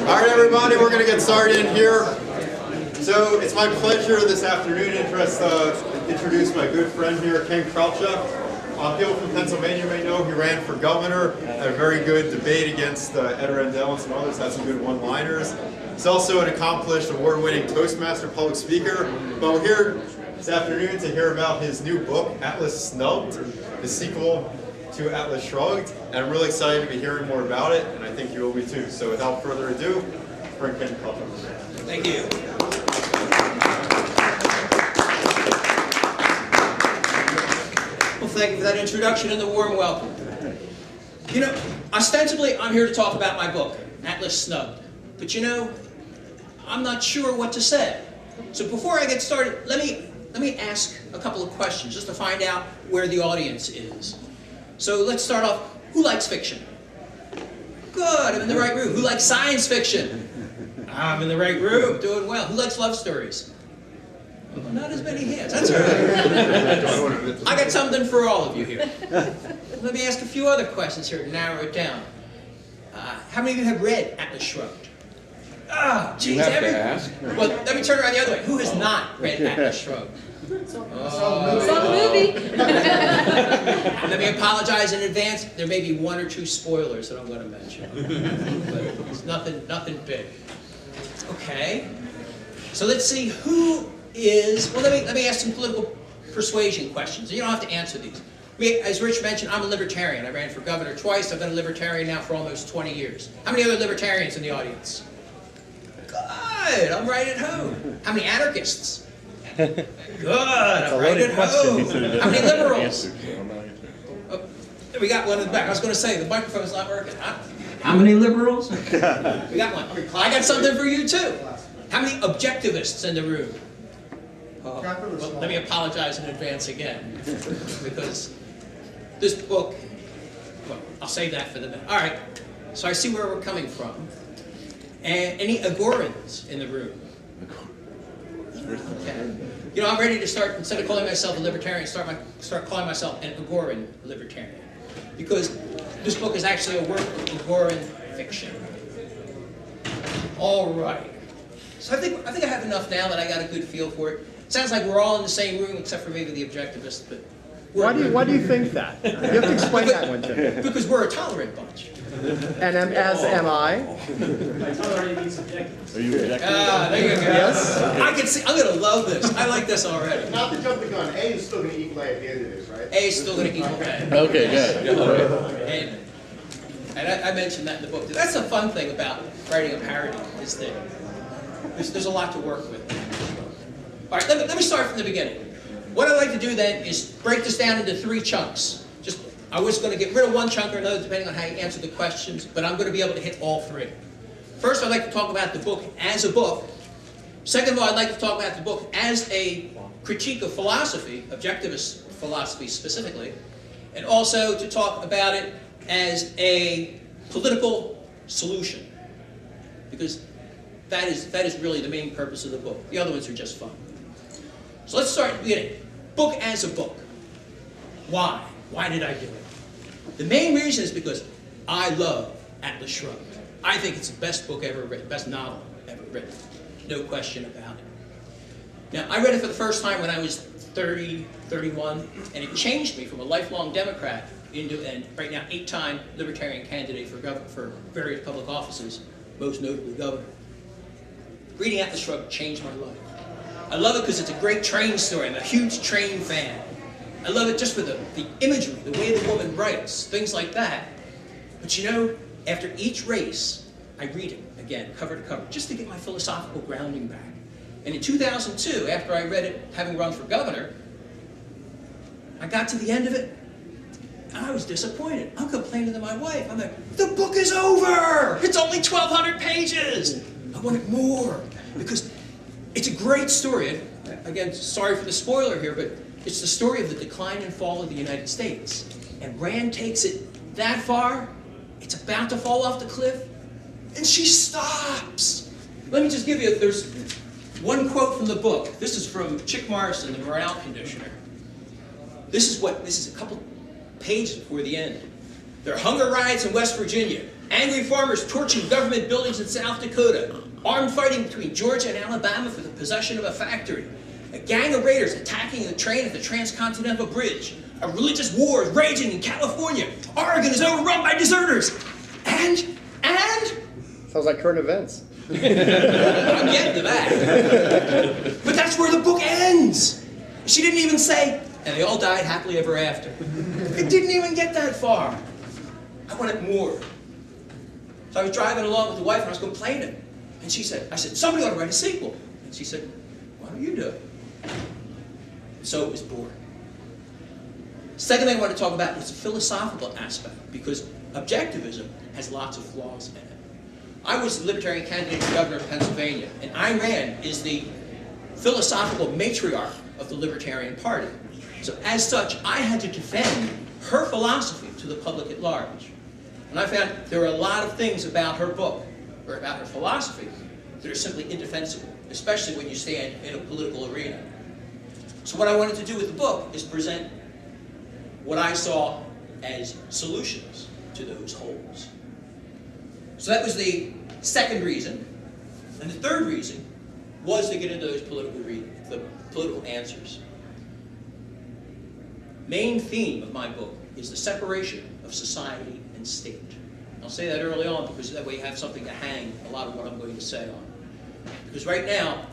All right, everybody, we're going to get started in here. So it's my pleasure this afternoon to introduce my good friend here, Ken Krawchuk. People from Pennsylvania may know he ran for governor, had a very good debate against Ed Rendell and some others, had some good one-liners. He's also an accomplished award-winning Toastmaster public speaker. But we're here this afternoon to hear about his new book, Atlas Snubbed, the sequel to Atlas Shrugged, and I'm really excited to be hearing more about it, and I think you will be too. So without further ado, bring Ken Krawchuk. Thank you. Well, thank you for that introduction and the warm welcome. You know, ostensibly, I'm here to talk about my book, Atlas Snubbed. But you know, I'm not sure what to say. So before I get started, let me ask a couple of questions just to find out where the audience is. So let's start off. Who likes fiction? Good, I'm in the right room. Who likes science fiction? I'm in the right room, doing well. Who likes love stories? Well, not as many hands, that's all right. I got something for all of you here. Let me ask a few other questions here to narrow it down. How many of you have read Atlas Shrugged? Ah, geez, you have to ask. Well, let me turn around the other way. Who has not read Atlas Shrugged? Saw the movie. Let me apologize in advance. There may be one or two spoilers that I'm going to mention, but it's nothing big. Okay. So let's see who is. Well, let me ask some political persuasion questions. You don't have to answer these. As Rich mentioned, I'm a libertarian. I ran for governor twice. I've been a libertarian now for almost 20 years. How many other libertarians in the audience? Good. I'm right at home. How many anarchists? Good, I'm right at home. How many liberals? Oh, we got one in the back. I was going to say, the microphone's not working. How many liberals? We got one. I got something for you, too. How many objectivists in the room? Oh, well, let me apologize in advance again. Because this book, well, I'll save that for the minute. All right, so I see where we're coming from. And any agorans in the room? Okay. You know, I'm ready to start, instead of calling myself a libertarian, start calling myself an agoran libertarian. Because this book is actually a work of agoran fiction. All right. So I think I have enough now that I got a good feel for it. Sounds like we're all in the same room, except for maybe the objectivists. But why do you think that? You have to explain that one to me. Because we're a tolerant bunch. And as am I. Are you objective? There you go. Yes. I can see. I'm gonna love this. I like this already. Not to jump the gun, A is still going to equal A at the end of this, right? A is still gonna equal A. Okay, good. And I mentioned that in the book. That's the fun thing about writing a parody, is that there's a lot to work with. All right, let me start from the beginning. What I'd like to do then is break this down into 3 chunks. I was going to get rid of one chunk or another depending on how you answer the questions, but I'm going to be able to hit all 3. First, I'd like to talk about the book as a book. Second of all, I'd like to talk about the book as a critique of philosophy, objectivist philosophy specifically, and also to talk about it as a political solution, because that is really the main purpose of the book. The other ones are just fun. So let's start at the beginning. Book as a book. Why? Why did I do it? The main reason is because I love Atlas Shrugged. I think it's the best book ever written, best novel ever written. No question about it. Now, I read it for the first time when I was 30, 31, and it changed me from a lifelong Democrat into, and right now, 8-time Libertarian candidate for various public offices, most notably governor. Reading Atlas Shrugged changed my life. I love it because it's a great train story. I'm a huge train fan. I love it just for the imagery, the way the woman writes, things like that. But you know, after each race, I read it again, cover to cover, just to get my philosophical grounding back. And in 2002, after I read it, having run for governor, I got to the end of it, and I was disappointed. I'm complaining to my wife. I'm like, the book is over! It's only 1,200 pages! I wanted more, because it's a great story. Again, sorry for the spoiler here, but it's the story of the decline and fall of the United States. And Rand takes it that far, it's about to fall off the cliff, and she stops. Let me just give you, there's one quote from the book. This is from Chick Morrison, the morale conditioner. This is a couple pages before the end. There are hunger riots in West Virginia. Angry farmers torching government buildings in South Dakota. Armed fighting between Georgia and Alabama for the possession of a factory. A gang of raiders attacking a train at the Transcontinental Bridge. A religious war is raging in California. Oregon is overrun by deserters. And Sounds like current events. I'm getting to that. But that's where the book ends. She didn't even say, and they all died happily ever after. It didn't even get that far. I wanted more. So I was driving along with the wife and I was complaining. And I said, somebody ought to write a sequel. And she said, why don't you do it? So it was born. Second thing I want to talk about is the philosophical aspect, because objectivism has lots of flaws in it. I was the Libertarian candidate for governor of Pennsylvania, and Ayn Rand is the philosophical matriarch of the Libertarian Party. So as such, I had to defend her philosophy to the public at large. And I found there were a lot of things about her book, or about her philosophy, that are simply indefensible, especially when you stand in a political arena. So what I wanted to do with the book is present what I saw as solutions to those holes. So that was the second reason. And the third reason was to get into those political answers. Main theme of my book is the separation of society and state. I'll say that early on because that way you have something to hang a lot of what I'm going to say on. Because right now,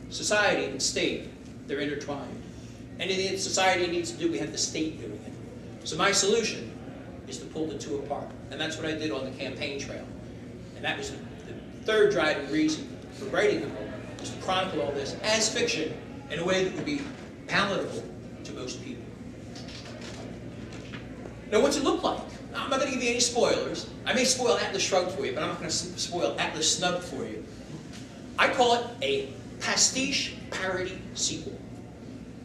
society and state, they're intertwined. Anything that society needs to do, we have the state doing it. So my solution is to pull the two apart. And that's what I did on the campaign trail. And that was the third driving reason for writing the book, was to chronicle all this as fiction in a way that would be palatable to most people. Now, what's it look like? I'm not going to give you any spoilers. I may spoil Atlas Shrugged for you, but I'm not going to spoil Atlas Snubbed for you. I call it a pastiche parody sequel.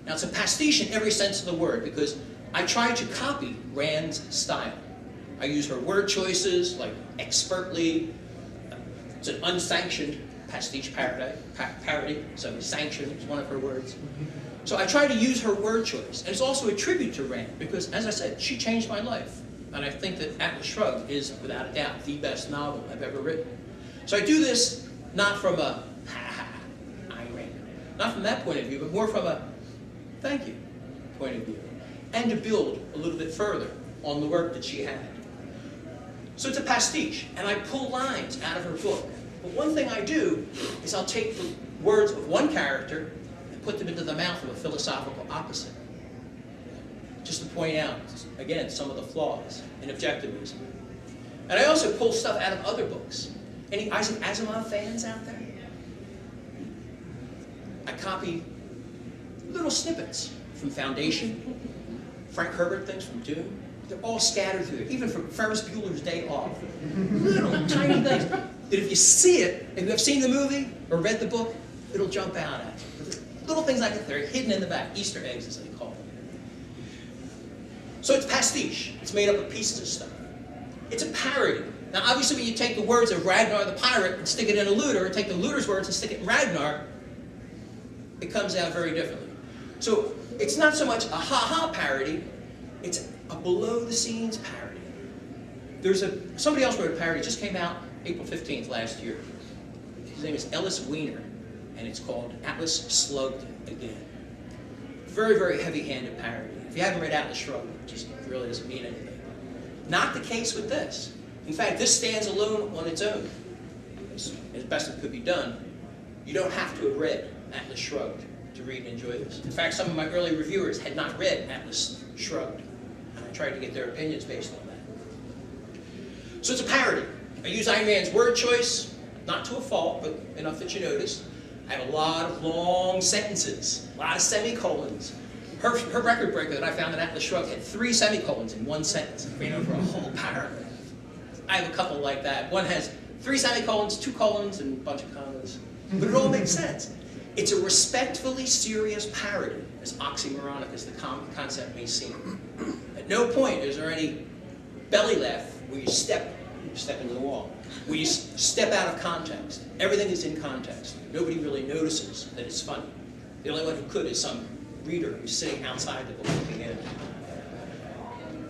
Now, it's a pastiche in every sense of the word because I tried to copy Rand's style. I use her word choices, like expertly. It's an unsanctioned pastiche parody, so sanctioned is one of her words. So I try to use her word choice. And it's also a tribute to Rand because, as I said, she changed my life. And I think that Atlas Shrugged is, without a doubt, the best novel I've ever written. So I do this not from a, ha-ha, Ayn Rand. Not from that point of view, but more from a thank you point of view. And to build a little bit further on the work that she had. So it's a pastiche, and I pull lines out of her book. But one thing I do is I'll take the words of one character and put them into the mouth of a philosophical opposite. Just to point out, again, some of the flaws in objectivism. And I also pull stuff out of other books. Any Isaac Asimov fans out there? I copy little snippets from Foundation, Frank Herbert things from Dune. They're all scattered through there, even from Ferris Bueller's Day Off. Little tiny things that if you see it, if you have seen the movie or read the book, it'll jump out at you. Little things like that, they're hidden in the back, Easter eggs as they call them. So it's pastiche. It's made up of pieces of stuff. It's a parody. Now obviously when you take the words of Ragnar the pirate and stick it in a looter, or take the looter's words and stick it in Ragnar, it comes out very differently. So it's not so much a ha-ha parody, it's a below-the-scenes parody. Somebody else wrote a parody, just came out April 15th last year. His name is Ellis Wiener, and it's called Atlas Slugged Again. Very, very heavy-handed parody. If you haven't read Atlas Shrugged, it just really doesn't mean anything. Not the case with this. In fact, this stands alone on its own, as best it could be done. You don't have to have read Atlas Shrugged to read and enjoy this. In fact, some of my early reviewers had not read Atlas Shrugged, and I tried to get their opinions based on that. So it's a parody. I use Ayn Rand's word choice, not to a fault, but enough that you notice. I have a lot of long sentences, a lot of semicolons. Her record breaker that I found in Atlas Shrugged had 3 semicolons in one sentence, for a whole paragraph. I have a couple like that. One has 3 semicolons, 2 colons, and a bunch of commas. But it all makes sense. It's a respectfully serious parody, as oxymoronic as the concept may seem. At no point is there any belly laugh where you step into the wall, where you step out of context. Everything is in context. Nobody really notices that it's funny. The only one who could is some reader who's sitting outside the book looking in.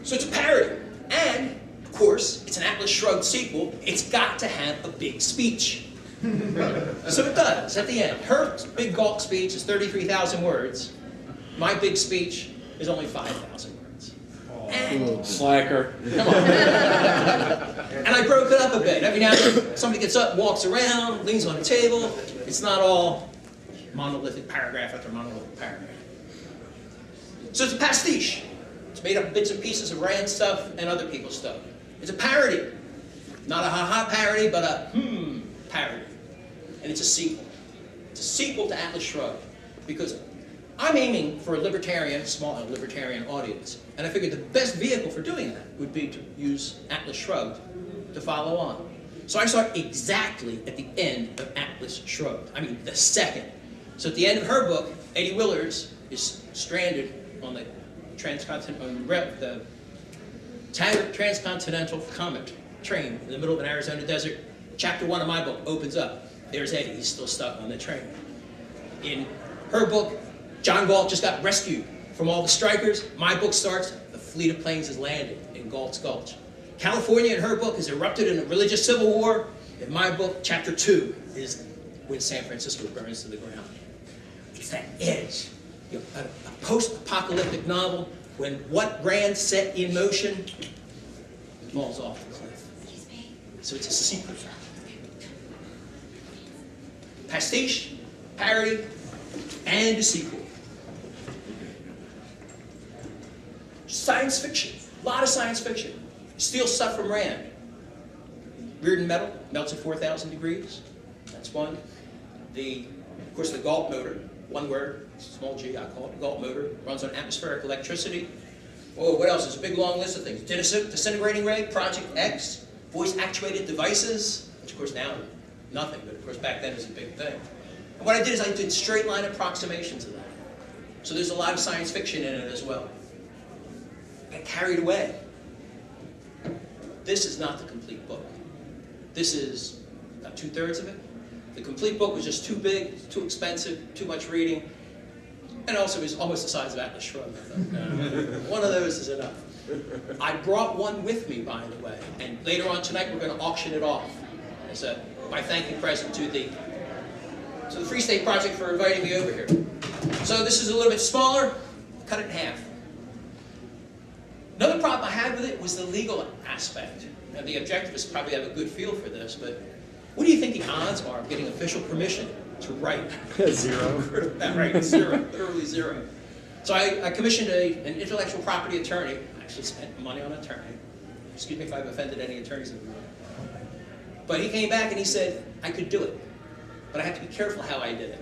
So it's a parody. And, of course, it's an Atlas Shrugged sequel. It's got to have a big speech. So it does, at the end. Her big Galt speech is 33,000 words. My big speech is only 5,000 words. And, Slacker. come on. And I broke it up a bit. Every now and then, somebody gets up, walks around, leans on a table. It's not all monolithic paragraph after monolithic paragraph. So it's a pastiche. It's made up of bits and pieces of Rand stuff and other people's stuff. It's a parody. Not a ha-ha parody, but a parody. And it's a sequel. It's a sequel to Atlas Shrugged. Because I'm aiming for a libertarian, small libertarian audience. And I figured the best vehicle for doing that would be to use Atlas Shrugged to follow on. So I start exactly at the end of Atlas Shrugged. I mean, the second. So at the end of her book, Eddie Willers is stranded on the transcontinental comet train in the middle of an Arizona desert. Chapter 1 of my book opens up. There's Eddie. He's still stuck on the train. In her book, John Galt just got rescued from all the strikers. My book starts, the fleet of planes has landed in Galt's Gulch. California, in her book, has erupted in a religious civil war. In my book, chapter 2 is when San Francisco burns to the ground. It's that edge. You know, a post-apocalyptic novel when what Rand set in motion falls off the cliff. So it's a sequel. Pastiche, parody, and a sequel. Science fiction. A lot of science fiction. Steal stuff from Rand. Reardon metal melts at 4,000 degrees. That's one. Of course, the Galt motor. One word, small g, I call it, Galt motor, runs on atmospheric electricity. Oh, what else? There's a big long list of things. Disintegrating ray, Project X, voice-actuated devices, which of course now, nothing, but of course back then was a big thing. And what I did is I did straight line approximations of that. So there's a lot of science fiction in it as well. I got carried away. This is not the complete book. This is about 2/3 of it. The complete book was just too big, too expensive, too much reading, and also it was almost the size of Atlas Shrugged. One of those is enough. I brought one with me, by the way, and later on tonight we're going to auction it off as my thank you present to the Free State Project for inviting me over here. So this is a little bit smaller, cut it in half. Another problem I had with it was the legal aspect. Now the objectivists probably have a good feel for this, but what do you think the odds are of getting official permission to write? Zero. Right, zero, literally zero. So I commissioned an intellectual property attorney. I actually spent money on an attorney. Excuse me if I've offended any attorneys in the room. But he came back and he said, I could do it, but I have to be careful how I did it.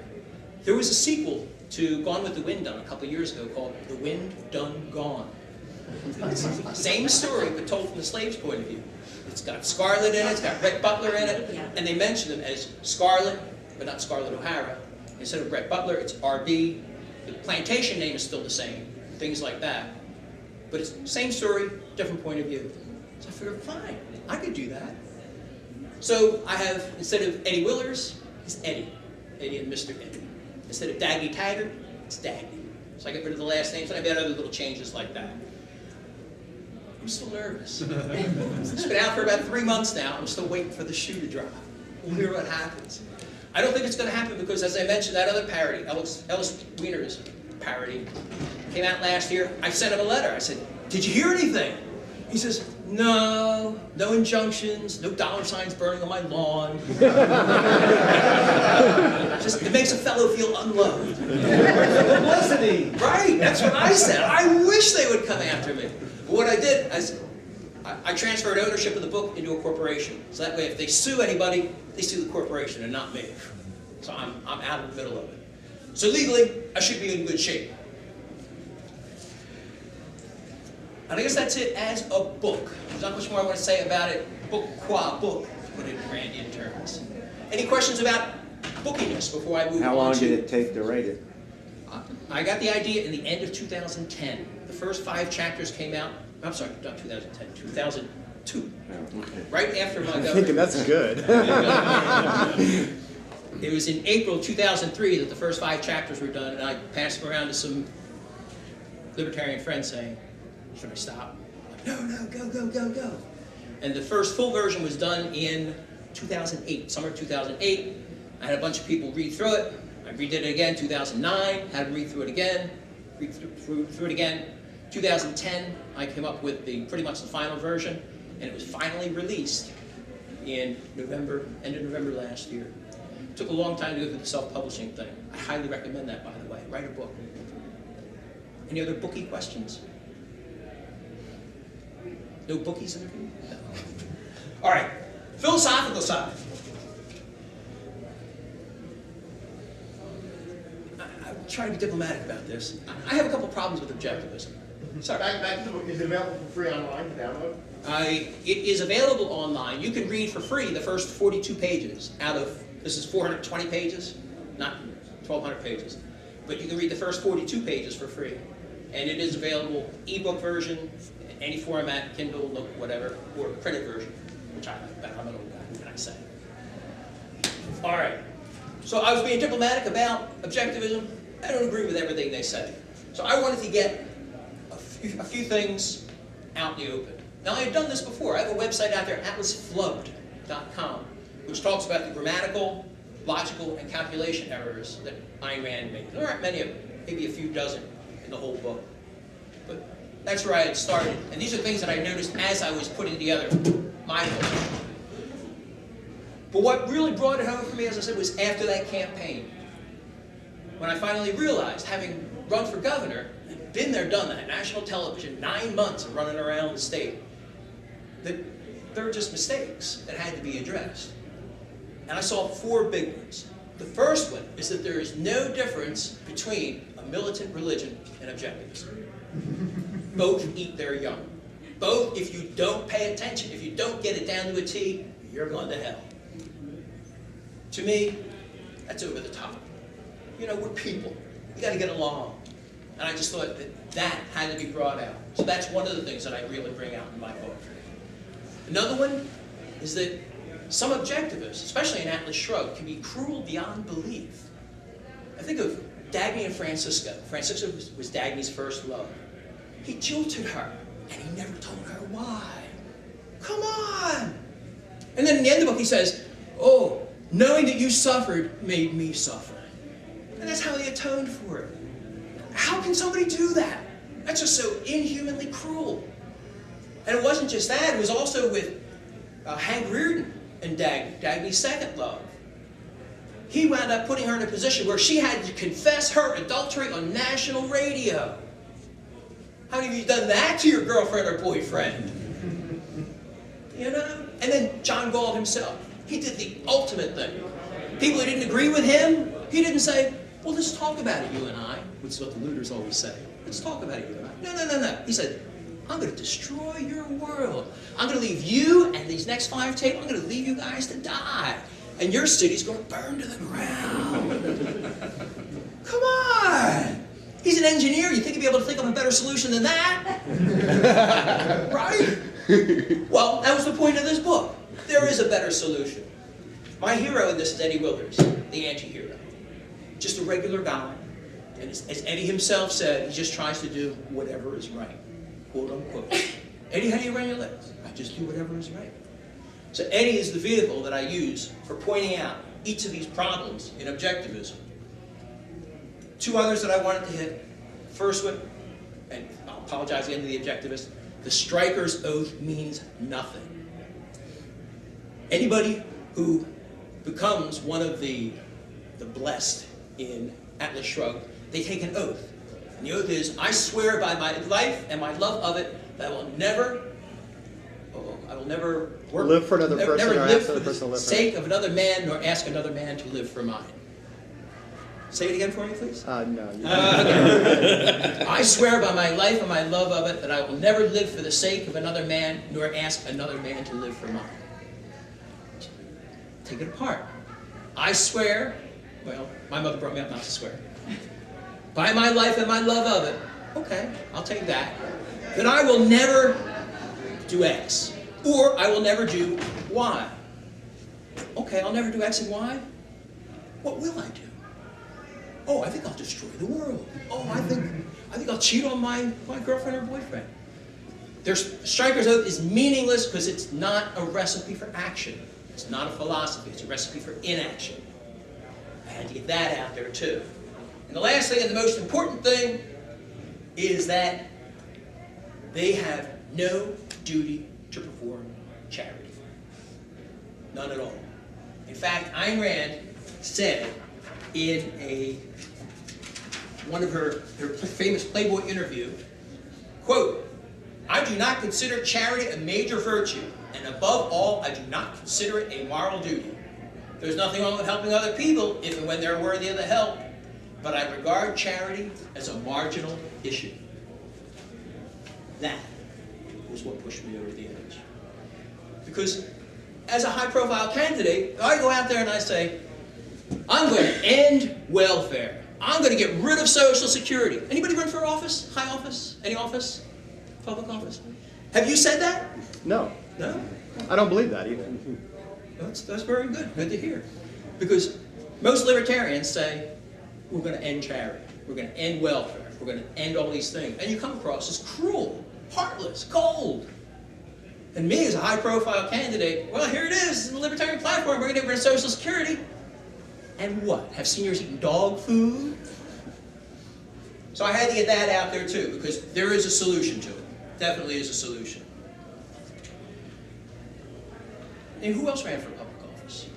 There was a sequel to Gone with the Wind done a couple years ago called The Wind Done Gone. Same story, but told from the slave's point of view. It's got Scarlett in it, it's got Brett Butler in it, and they mention them as Scarlett, but not Scarlett O'Hara. Instead of Brett Butler, it's R.B. The plantation name is still the same, things like that. But it's the same story, different point of view. So I figured, fine, I could do that. So I have, instead of Eddie Willers, it's Eddie. Eddie and Mr. Eddie. Instead of Daggy Taggart, it's Daggy. So I get rid of the last names, and I've had other little changes like that. I'm still nervous. It's been out for about 3 months now. I'm still waiting for the shoe to drop. We'll hear what happens. I don't think it's going to happen because, as I mentioned, that other parody, Ellis Wiener's parody, came out last year. I sent him a letter. I said, did you hear anything? He says, no injunctions, no $signs burning on my lawn. Just, it makes a fellow feel unloved. Publicity. Right, that's what I said. I wish they would come after me. But what I did is I transferred ownership of the book into a corporation. So that way if they sue anybody, they sue the corporation and not me. So I'm out of the middle of it. So legally, I should be in good shape. And I guess that's it as a book. There's not much more I want to say about it, book qua book, to put it in Randian terms. Any questions about bookiness before I move on? How long did it take to write it? I got the idea in the end of 2010. The first 5 chapters came out, I'm sorry, not 2010, 2002. Oh, okay. Right after my I'm government. thinking that's good. It was in April 2003 that the first 5 chapters were done, and I passed them around to some libertarian friends saying, should I stop? I'm like, no, go. And the first full version was done in 2008, summer of 2008. I had a bunch of people read through it. I redid it again, 2009, had them read through it again, read through it again. 2010, I came up with pretty much the final version, and it was finally released in November, end of November last year. It took a long time to go through the self-publishing thing. I highly recommend that, by the way. Write a book. Any other bookie questions? No bookies in the room? No. All right, philosophical side. I'm trying to be diplomatic about this. I have a couple problems with objectivism. Sorry. Back to the book. Is it available for free online to download? It is available online. You can read for free the first 42 pages out of, this is 420 pages, not 1,200 pages. But you can read the first 42 pages for free. And it is available ebook version, any format, Kindle, Nook, whatever, or printed version, which I'm an old guy, what can I say? All right. So I was being diplomatic about objectivism. I don't agree with everything they say. So I wanted to get a few things out in the open. Now, I had done this before. I have a website out there, atlasflubbed.com, which talks about the grammatical, logical, and calculation errors that Ayn Rand made. There aren't many of them, maybe a few dozen in the whole book. But that's where I had started. And these are things that I noticed as I was putting together my book. But what really brought it home for me, as I said, was after that campaign. When I finally realized, having run for governor, been there, done that, national television, 9 months of running around the state, that there were just mistakes that had to be addressed. And I saw 4 big ones. The first one is that there is no difference between a militant religion and objectivism. Both eat their young. Both, if you don't pay attention, if you don't get it down to a T, you're going to hell. To me, that's over the top. You know, we're people. We got to get along. And I just thought that had to be brought out. So that's one of the things that I really bring out in my book. Another one is that some objectivists, especially in Atlas Shrugged, can be cruel beyond belief. I think of Dagny and Francisco. Francisco was Dagny's first love. He jilted her, and he never told her why. Come on! And then in the end of the book he says, oh, knowing that you suffered made me suffer. And that's how he atoned for it. How can somebody do that? That's just so inhumanly cruel. And it wasn't just that, it was also with Hank Reardon and Dagny's second love. He wound up putting her in a position where she had to confess her adultery on national radio. How many of you have done that to your girlfriend or boyfriend? You know? And then John Galt himself. He did the ultimate thing. People who didn't agree with him, he didn't say, well, let's talk about it, you and I, which is what the looters always say. Let's talk about it, you and I. No, no, no, no. He said, I'm going to destroy your world. I'm going to leave you and these next 5 tapes, I'm going to leave you guys to die. And your city's going to burn to the ground. Come on. He's an engineer. You think he'd be able to think of a better solution than that? Right? Well, that was the point of this book. There is a better solution. My hero in this is Eddie Wilders, the anti-hero. Just a regular guy. And as Eddie himself said, he just tries to do whatever is right. Quote unquote. Eddie, how do you run your lips? I just do whatever is right. So Eddie is the vehicle that I use for pointing out each of these problems in objectivism. 2 others that I wanted to hit. First one, and I'll apologize again to the objectivist, the striker's oath means nothing. Anybody who becomes one of the blessed in Atlas Shrugged, they take an oath. And the oath is, I swear by my life and my love of it that I will never work, Live for another person never or live ask for another the person to live for sake of another man nor ask another man to live for mine. Say it again for me, please. No. Okay. I swear by my life and my love of it that I will never live for the sake of another man nor ask another man to live for mine. Take it apart. I swear, well, my mother brought me up not to swear. By my life and my love of it, okay, I'll take that. That I will never do X, or I will never do Y. Okay, I'll never do X and Y. What will I do? Oh, I think I'll destroy the world. Oh, I think I'll cheat on my girlfriend or boyfriend. Their striker's oath is meaningless because it's not a recipe for action. It's not a philosophy. It's a recipe for inaction. I had to get that out there too. And the last thing and the most important thing is that they have no duty to perform charity. None at all. In fact, Ayn Rand said in one of her famous Playboy interview, quote, "I do not consider charity a major virtue, and above all, I do not consider it a moral duty. There's nothing wrong with helping other people if and when they're worthy of the help, but I regard charity as a marginal issue." That was what pushed me over the edge. Because as a high-profile candidate, I go out there and I say, I'm going to end welfare. I'm going to get rid of Social Security. Anybody run for office? High office? Any office? Public office? Have you said that? No, No? I don't believe that either. That's very good. Good to hear. Because most libertarians say, we're going to end charity. We're going to end welfare. We're going to end all these things. And you come across as cruel, heartless, cold. And me as a high-profile candidate, well, here it is, the libertarian platform, we're going to get rid of Social Security. And what? Have seniors eaten dog food? So I had to get that out there too, because there is a solution to it. Definitely is a solution. And who else ran for public office?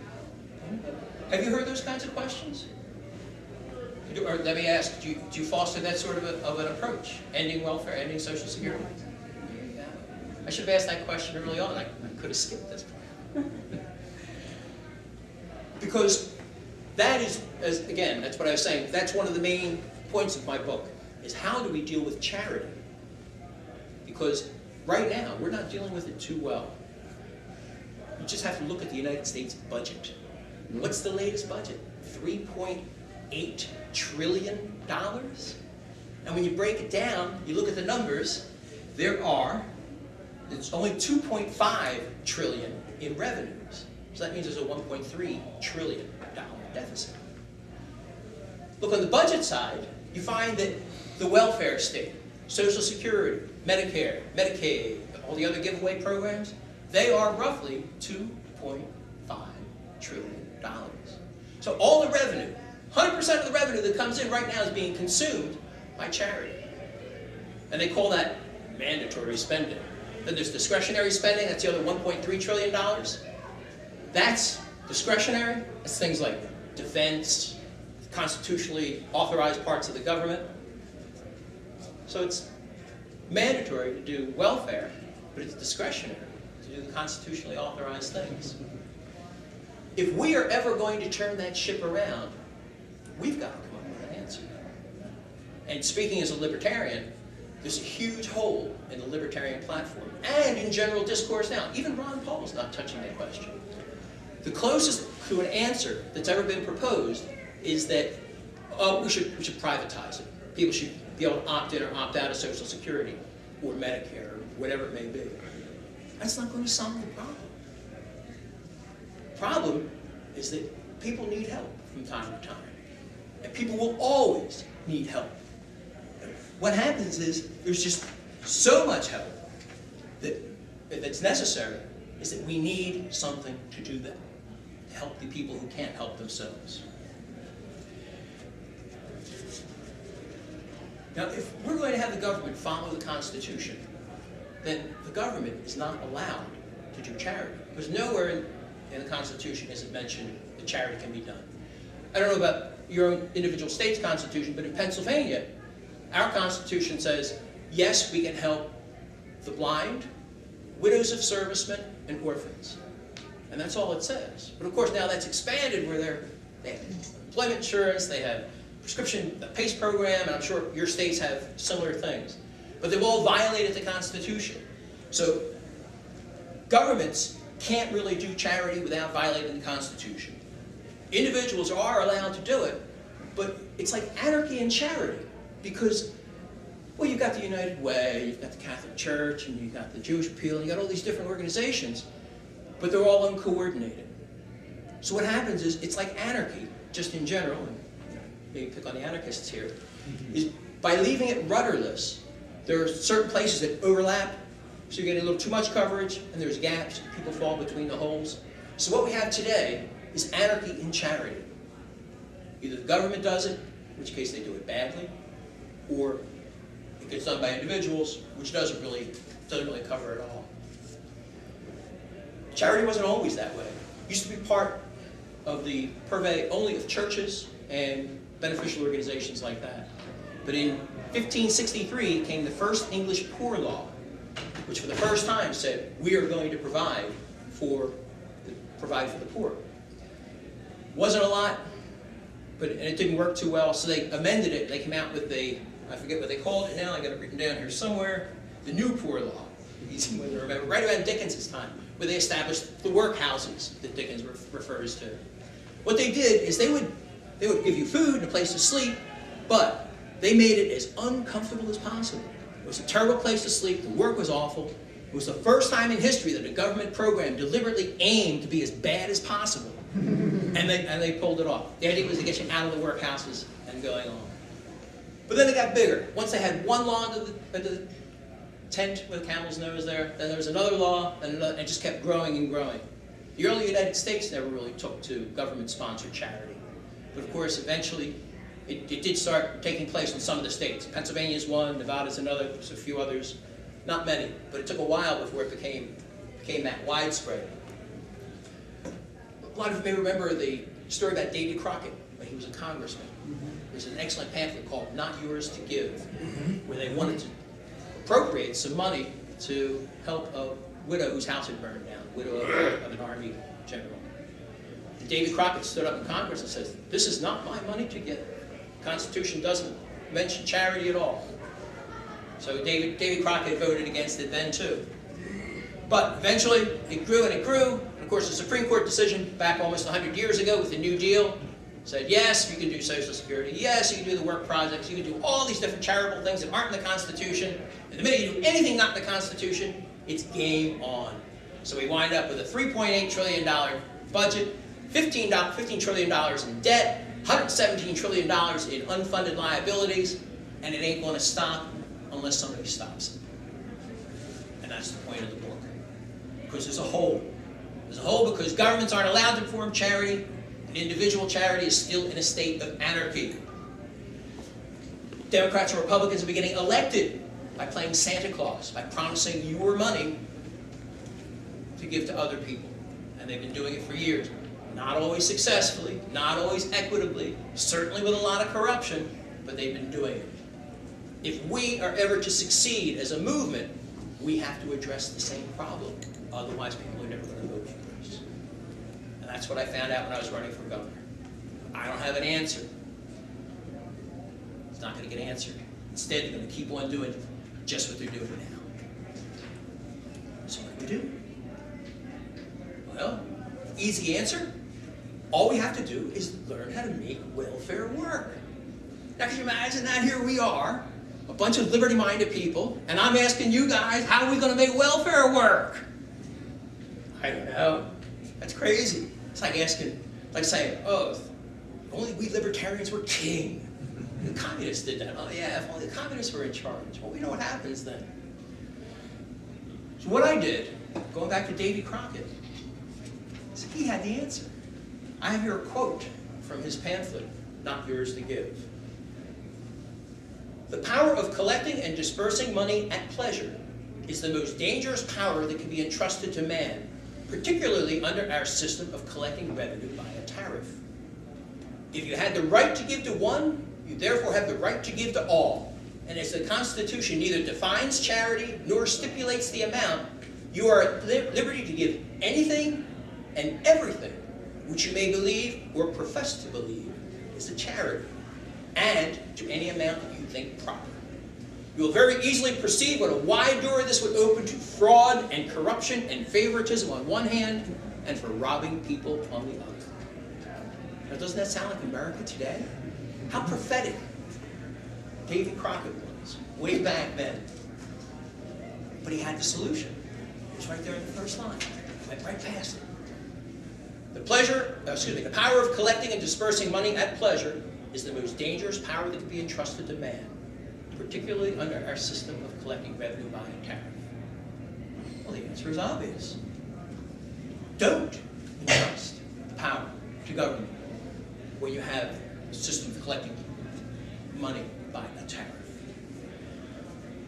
Have you heard those kinds of questions? Or let me ask, do you foster that sort of an approach? Ending welfare, ending Social Security? I should have asked that question early on. I could have skipped this part. Because that is, again, that's what I was saying, that's one of the main points of my book, is how do we deal with charity? Because right now, we're not dealing with it too well. You just have to look at the United States budget. What's the latest budget? $3.8 trillion? And when you break it down, you look at the numbers, it's only 2.5 trillion in revenues. So that means there's a $1.3 trillion deficit. Look on the budget side, you find that the welfare state, Social Security, Medicare, Medicaid, all the other giveaway programs, they are roughly $2.5 trillion. So all the revenue, 100% of the revenue that comes in right now is being consumed by charity. And they call that mandatory spending. Then there's discretionary spending, that's the other $1.3 trillion. That's discretionary. That's things like defense, constitutionally authorized parts of the government. So it's mandatory to do welfare, but it's discretionary to do the constitutionally authorized things. If we are ever going to turn that ship around, we've got to come up with an answer. And speaking as a libertarian, there's a huge hole in the libertarian platform and in general discourse now. Even Ron Paul's not touching that question. The closest to an answer that's ever been proposed is that we should privatize it. People should be able to opt in or opt out of Social Security or Medicare or whatever it may be. That's not going to solve the problem. The problem is that people need help from time to time. And people will always need help. What happens is there's just so much help that's necessary is that we need something to do that, to help the people who can't help themselves. Now, if we're going to have the government follow the Constitution, then the government is not allowed to do charity. Because nowhere in the Constitution is it mentioned that charity can be done. I don't know about your own individual state's Constitution, but in Pennsylvania, our Constitution says, yes, we can help the blind, widows of servicemen, and orphans. And that's all it says. But of course, now that's expanded where they have employment insurance, they have prescription, the PACE program, and I'm sure your states have similar things. But they've all violated the Constitution. So governments can't really do charity without violating the Constitution. Individuals are allowed to do it, but it's like anarchy in charity. Because, well, you've got the United Way, you've got the Catholic Church, and you've got the Jewish Appeal, and you've got all these different organizations, but they're all uncoordinated. So what happens is, it's like anarchy, just in general, and maybe pick on the anarchists here, is by leaving it rudderless, there are certain places that overlap, So you're getting a little too much coverage, and there's gaps, people fall between the holes. So what we have today is anarchy in charity. Either the government does it, in which case they do it badly, or it gets done by individuals, which doesn't really cover it all. Charity wasn't always that way. It used to be part of the purvey only of churches and beneficial organizations like that. But in 1563 came the first English Poor Law, which for the first time said, we are going to provide for the poor. Wasn't a lot, but and it didn't work too well, so they amended it. They came out with I forget what they called it now, I got it written down here somewhere, the New Poor Law, easy one to remember, right around Dickens' time, where they established the workhouses that Dickens refers to. What they did is they would give you food and a place to sleep, but they made it as uncomfortable as possible. It was a terrible place to sleep, the work was awful. It was the first time in history that a government program deliberately aimed to be as bad as possible. And they pulled it off. The idea was to get you out of the workhouses and going on. But then it got bigger. Once they had one law under the tent with a camel's nose there, then there was another law, and another, and it just kept growing and growing. The early United States never really took to government-sponsored charity. But of course, eventually, it did start taking place in some of the states. Pennsylvania's one, Nevada's another, there's a few others. Not many, but it took a while before it became that widespread. A lot of you may remember the story about Davy Crockett when he was a congressman. There's an excellent pamphlet called Not Yours to Give, where they wanted to appropriate some money to help a widow whose house had burned down, a widow of an Army general. And Davy Crockett stood up in Congress and says, this is not my money to give. The Constitution doesn't mention charity at all. So Davy Crockett voted against it then too. But eventually it grew and it grew. And of course the Supreme Court decision back almost 100 years ago with the New Deal said, yes, you can do Social Security. Yes, you can do the work projects. You can do all these different charitable things that aren't in the Constitution. And the minute you do anything not in the Constitution, it's game on. So we wind up with a $3.8 trillion budget, $15 trillion in debt, $117 trillion in unfunded liabilities, and it ain't going to stop unless somebody stops it. And that's the point of the book. Because there's a hole. There's a hole because governments aren't allowed to perform charity, and individual charity is still in a state of anarchy. Democrats and Republicans are getting elected by playing Santa Claus, by promising your money to give to other people. And they've been doing it for years. Not always successfully, not always equitably, certainly with a lot of corruption, but they've been doing it. If we are ever to succeed as a movement, we have to address the same problem. Otherwise, people are never going to vote for us. And that's what I found out when I was running for governor. I don't have an answer. It's not going to get answered. Instead, they're going to keep on doing just what they're doing now. So what do we do? Well, easy answer. All we have to do is learn how to make welfare work. Now, can you imagine that? Here we are, a bunch of liberty-minded people, and I'm asking you guys, how are we going to make welfare work? I don't know. That's crazy. It's like asking, like saying, oh, if only we libertarians were king. The communists did that. Oh yeah, if only the communists were in charge. Well, we know what happens then. So what I did, going back to Davy Crockett, is he had the answer. I have here a quote from his pamphlet, Not Yours to Give. The power of collecting and dispersing money at pleasure is the most dangerous power that can be entrusted to man, particularly under our system of collecting revenue by a tariff. If you had the right to give to one, you therefore have the right to give to all. And as the Constitution neither defines charity nor stipulates the amount, you are at liberty to give anything and everything which you may believe or profess to believe is a charity, and to any amount that you think proper. You will very easily perceive what a wide door this would open to fraud and corruption and favoritism on one hand, and for robbing people on the other. Now, doesn't that sound like America today? How prophetic Davy Crockett was way back then. But he had the solution. It was right there in the first line. Went right past it. The power of collecting and dispersing money at pleasure is the most dangerous power that can be entrusted to man, particularly under our system of collecting revenue by a tariff. Well, the answer is obvious. Don't entrust power to government when you have a system for collecting money by a tariff.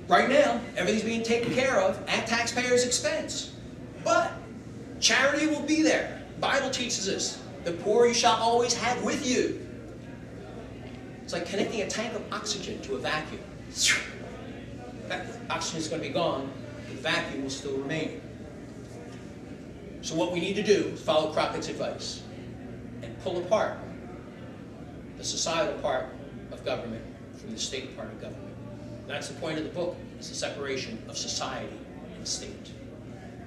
Right now, everything's being taken care of at taxpayers' expense. But charity will be there. The Bible teaches us, the poor you shall always have with you. It's like connecting a tank of oxygen to a vacuum. That oxygen is going to be gone, the vacuum will still remain. So what we need to do is follow Krawchuk's advice and pull apart the societal part of government from the state part of government. That's the point of the book, is the separation of society and state,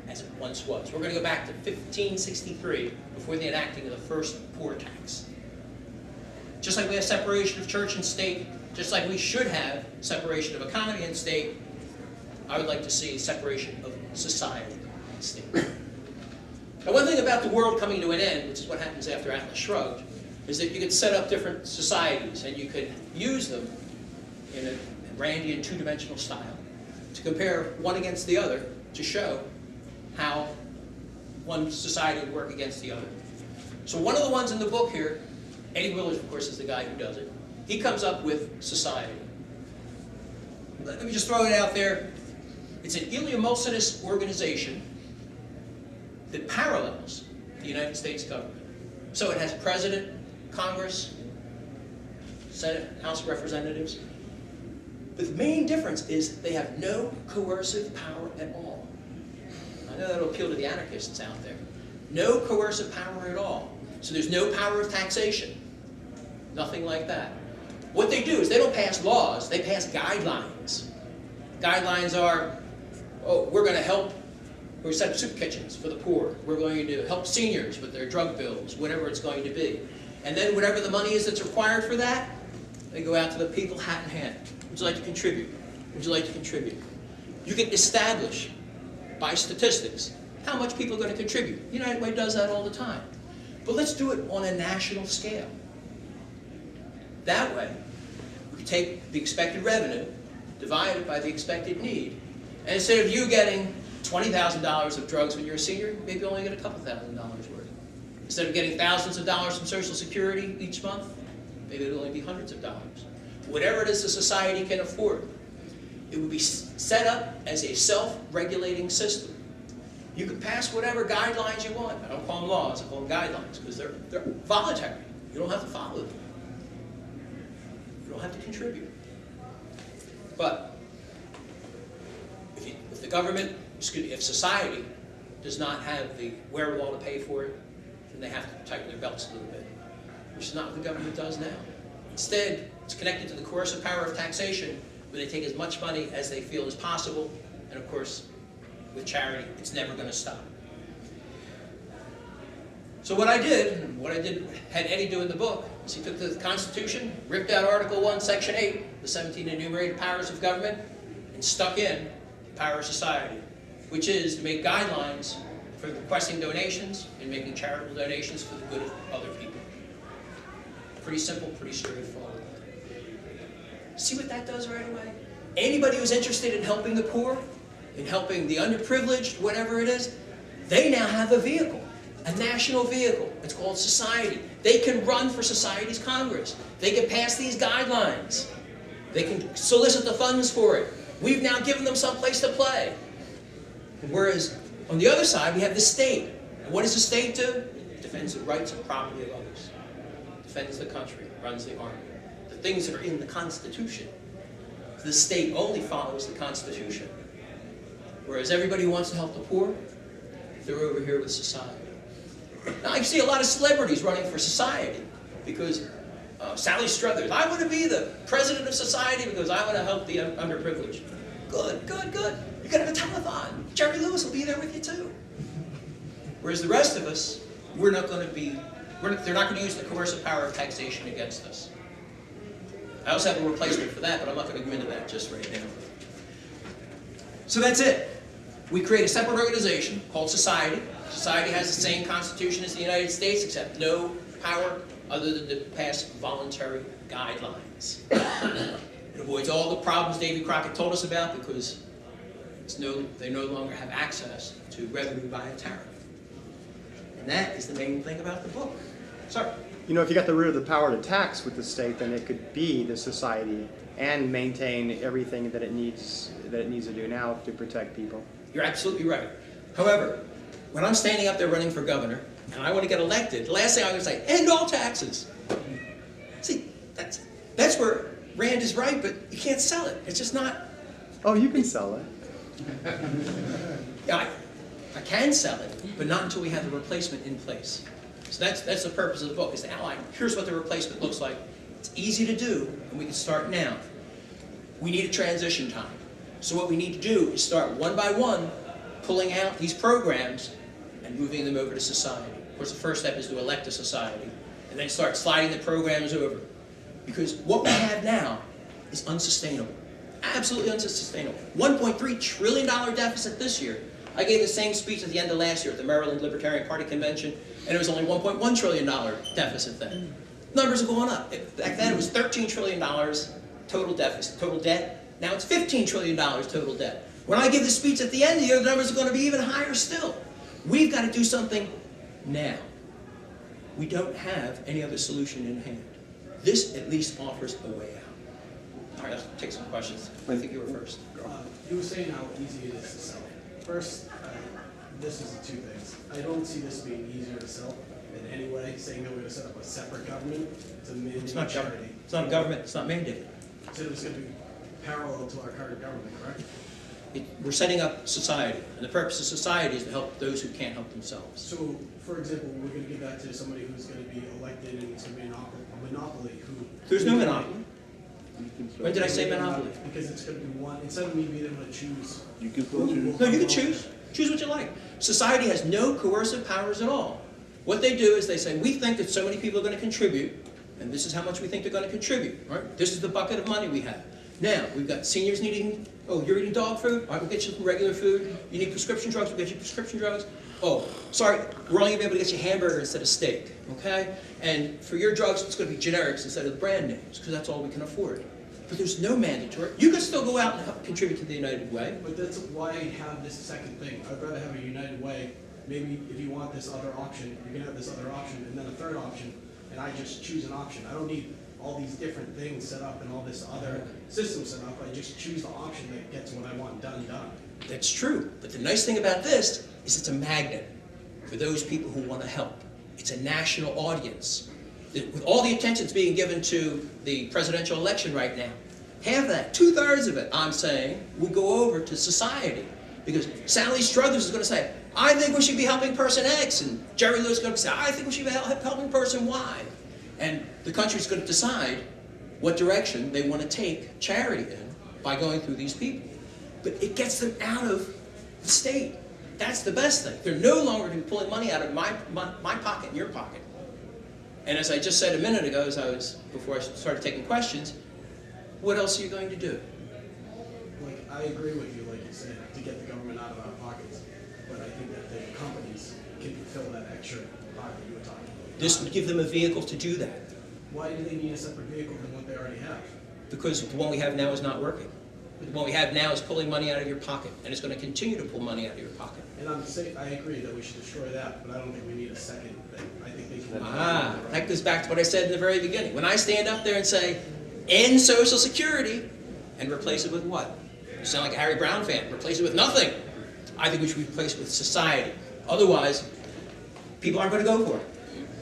as it once was. We're going to go back to 1563, before the enacting of the first poor tax. Just like we have separation of church and state, just like we should have separation of economy and state, I would like to see separation of society and state. Now, one thing about the world coming to an end, which is what happens after Atlas Shrugged, is that you could set up different societies and you could use them in a Randian two-dimensional style to compare one against the other to show how one society would work against the other. So one of the ones in the book here, Eddie Willard, of course, is the guy who does it. He comes up with society. Let me just throw it out there. It's an eleemosynous organization that parallels the United States government. So it has president, Congress, Senate, House of Representatives. But the main difference is they have no coercive power at all. I know that'll appeal to the anarchists out there. No coercive power at all. So there's no power of taxation. Nothing like that. What they do is they don't pass laws, they pass guidelines. Guidelines are, oh, we're going to help, we set up soup kitchens for the poor. We're going to help seniors with their drug bills, whatever it's going to be. And then whatever the money is that's required for that, they go out to the people hat in hand. Would you like to contribute? Would you like to contribute? You can establish by statistics how much people are going to contribute. The United Way does that all the time. But let's do it on a national scale. That way, we can take the expected revenue, divide it by the expected need, and instead of you getting $20,000 of drugs when you're a senior, maybe you only get a couple $1,000s worth. Instead of getting thousands of dollars from Social Security each month, maybe it'll only be hundreds of dollars. Whatever it is the society can afford, it would be set up as a self-regulating system. You can pass whatever guidelines you want. I don't call them laws, I call them guidelines, because they're voluntary. You don't have to follow them. You don't have to contribute. But if the government, if society does not have the wherewithal to pay for it, then they have to tighten their belts a little bit, which is not what the government does now. Instead, it's connected to the coercive power of taxation, where they take as much money as they feel is possible, and of course, with charity, it's never going to stop. So what I did, had Eddie do in the book, is he took the Constitution, ripped out Article 1, Section 8, the 17 enumerated powers of government, and stuck in the power of society, which is to make guidelines for requesting donations and making charitable donations for the good of other people. Pretty simple, pretty straightforward. See what that does right away? Anybody who's interested in helping the poor, in helping the underprivileged, whatever it is, they now have a vehicle, a national vehicle. It's called society. They can run for society's Congress. They can pass these guidelines. They can solicit the funds for it. We've now given them some place to play. Whereas, on the other side, we have the state. And what does the state do? It defends the rights and property of others. Defends the country, runs the army. The things that are in the Constitution. The state only follows the Constitution. Whereas everybody who wants to help the poor, they're over here with society. Now I see a lot of celebrities running for society because Sally Struthers, I want to be the president of society because I want to help the underprivileged. Good, good, good. You can have a telethon. Jerry Lewis will be there with you too. Whereas the rest of us, they're not going to use the coercive power of taxation against us. I also have a replacement for that, but I'm not going to go into that just right now. So that's it. We create a separate organization called society. Society has the same constitution as the United States, except no power other than to pass voluntary guidelines. It avoids all the problems Davy Crockett told us about because They no longer have access to revenue via tariff. And that is the main thing about the book. Sorry. You know, if you got rid of the power to tax with the state, then it could be the society and maintain everything that it needs to do now to protect people. You're absolutely right. However, when I'm standing up there running for governor and I want to get elected, the last thing I'm going to say, end all taxes. See, that's where Rand is right, but you can't sell it. It's just not. Oh, you can sell it. I can sell it, but not until we have the replacement in place. So that's the purpose of the book, is to outline, here's what the replacement looks like. It's easy to do, and we can start now. We need a transition time. So what we need to do is start one by one, pulling out these programs and moving them over to society. Of course, the first step is to elect a society, and then start sliding the programs over. Because what we have now is unsustainable. Absolutely unsustainable. $1.3 trillion deficit this year. I gave the same speech at the end of last year at the Maryland Libertarian Party Convention, and it was only $1.1 trillion deficit then. Numbers are going up. Back then it was $13 trillion total deficit, total debt. Now it's $15 trillion total debt. When I give the speech at the end of the year, the numbers are going to be even higher still. We've got to do something now. We don't have any other solution in hand. This at least offers a way out. All right, let's take some questions. I think you were first. You were saying how easy it is to sell. First, this is the two things. I don't see this being easier to sell in any way, saying that we're going to set up a separate government to mandate It's not charity. government. It's not government. It's not mandated. So it's going to be parallel to our current government, correct? We're setting up society, and the purpose of society is to help those who can't help themselves. So, for example, we're going to give that to somebody who's going to be elected and it's going to be a monopoly. There's no monopoly. When did I say monopoly? Because it's going to be one, instead of me being able to choose. You can go to. No, you can choose. Choose what you like. Society has no coercive powers at all. What they do is they say, we think that so many people are going to contribute, and this is how much we think they're going to contribute. Right? This is the bucket of money we have. Now, we've got seniors needing, oh, you're eating dog food? All right, we'll get you some regular food. You need prescription drugs? We'll get you prescription drugs. Oh, sorry, we're only going to be able to get you hamburger instead of steak, okay? And for your drugs, it's going to be generics instead of brand names, because that's all we can afford. But there's no mandatory. You can still go out and help contribute to the United Way. But that's why I have this second thing. I'd rather have a United Way. Maybe if you want this other option, you can have this other option, and then a third option, and I just choose an option. I don't need all these different things set up and all this other system set up. I just choose the option that gets what I want done. That's true. But the nice thing about this is it's a magnet for those people who want to help. It's a national audience. With all the attention that's being given to the presidential election right now, half of that, 2/3 of it, I'm saying, will go over to society. Because Sally Struthers is going to say, I think we should be helping person X, and Jerry Lewis is going to say, I think we should be helping person Y. And the country's going to decide what direction they want to take charity in by going through these people. But it gets them out of the state. That's the best thing. They're no longer going to be pulling money out of my pocket and your pocket. And as I just said a minute ago, before I started taking questions, what else are you going to do? Like, I agree with you, like you said, to get the government out of our pockets. But I think that the companies can fill that extra pocket you were talking about. This would give them a vehicle to do that. Why do they need a separate vehicle than what they already have? Because the one we have now is not working. The one we have now is pulling money out of your pocket, and it's going to continue to pull money out of your pocket. And I agree that we should destroy that, but I don't think we need a second thing. I think they can. That goes back to what I said in the very beginning. When I stand up there and say, end Social Security, and replace it with what? You sound like a Harry Brown fan. Replace it with nothing. I think we should replace it with society. Otherwise, people aren't going to go for it.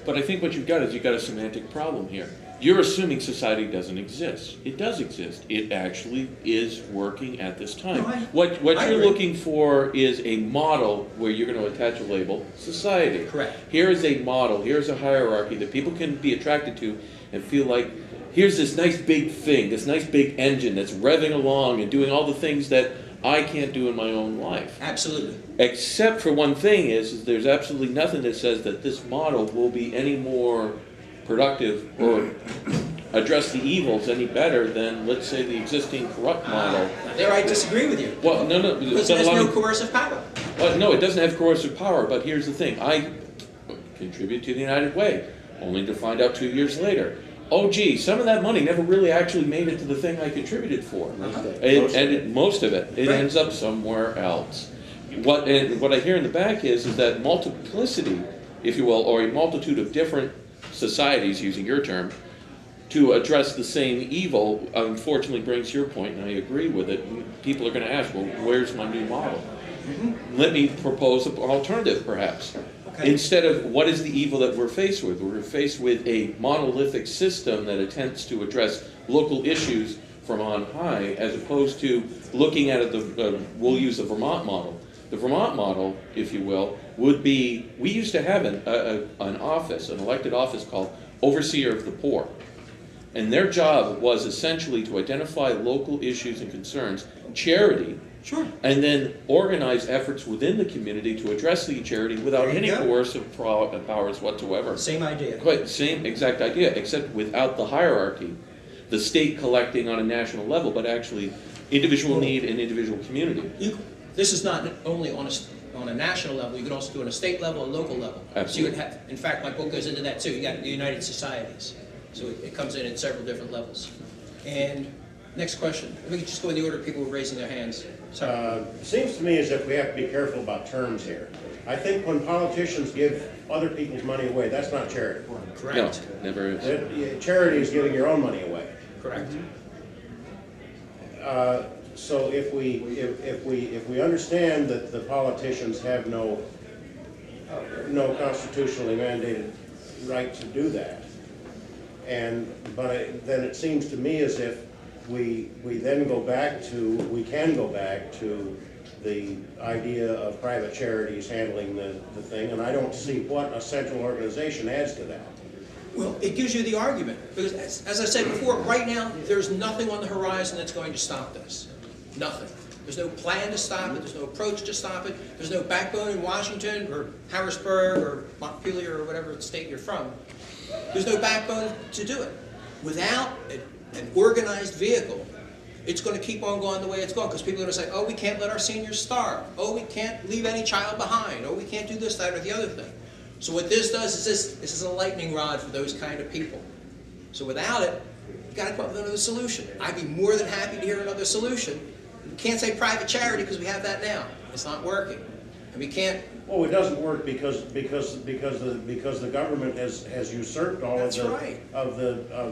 But I think what you've got a semantic problem here. You're assuming society doesn't exist. It does exist. It actually is working at this time. No, What I you're agree. looking for is a model where you're going to attach a label, society. Correct. Here is a model, here's a hierarchy that people can be attracted to and feel like, here's this nice big thing, this nice big engine that's revving along and doing all the things that I can't do in my own life. Absolutely. Except for one thing is there's absolutely nothing that says that this model will be any more productive or address the evils any better than, let's say, the existing corrupt model. There I disagree with you. Well, no. Because there's no coercive power. No, it doesn't have coercive power, but here's the thing. I contribute to the United Way, only to find out 2 years later. oh gee, some of that money never really actually made it to the thing I contributed for. Most of it Right. ends up somewhere else. What I hear in the back is that multiplicity, if you will, or a multitude of different societies, using your term, to address the same evil, unfortunately brings your point, and I agree with it. People are going to ask, well, where's my new model? Let me propose an alternative, perhaps. Okay. Instead of what is the evil that we're faced with? We're faced with a monolithic system that attempts to address local issues from on high, as opposed to looking at it, we'll use the Vermont model. The Vermont model, if you will, would be, we used to have an office, an elected office called Overseer of the Poor. And their job was essentially to identify local issues and concerns, charity, Sure. and then organize efforts within the community to address the charity without There you any go. coercive powers whatsoever. Same idea. Quite same exact idea, except without the hierarchy, the state collecting on a national level, but actually individual need and individual community. This is not only on a national level, you could also do it on a state level, a local level. Absolutely. So you would have, in fact, my book goes into that too. You got the United Societies. So it comes in at several different levels. And next question. If we could just go in the order of people who are raising their hands. Sorry. Seems to me as if we have to be careful about terms here. I think when politicians give other people's money away, that's not charity. Correct. No, never is. Charity is giving your own money away. Correct. So if we understand that the politicians have no constitutionally mandated right to do that, then it seems to me as if we can go back to the idea of private charities handling the thing, and I don't see what a central organization adds to that. Well, it gives you the argument. Because as I said before, right now, there's nothing on the horizon that's going to stop this. Nothing. There's no plan to stop it. There's no approach to stop it. There's no backbone in Washington or Harrisburg or Montpelier or whatever state you're from. There's no backbone to do it. Without an organized vehicle, it's going to keep on going the way it's going, because people are going to say, oh, we can't let our seniors starve. Oh, we can't leave any child behind. Oh, we can't do this, that, or the other thing. So what this does is this is a lightning rod for those kind of people. So without it, you've got to come up with another solution. I'd be more than happy to hear another solution. We can't say private charity because we have that now. It's not working. And we can't. Oh, it doesn't work because the government has usurped all That's of the right. of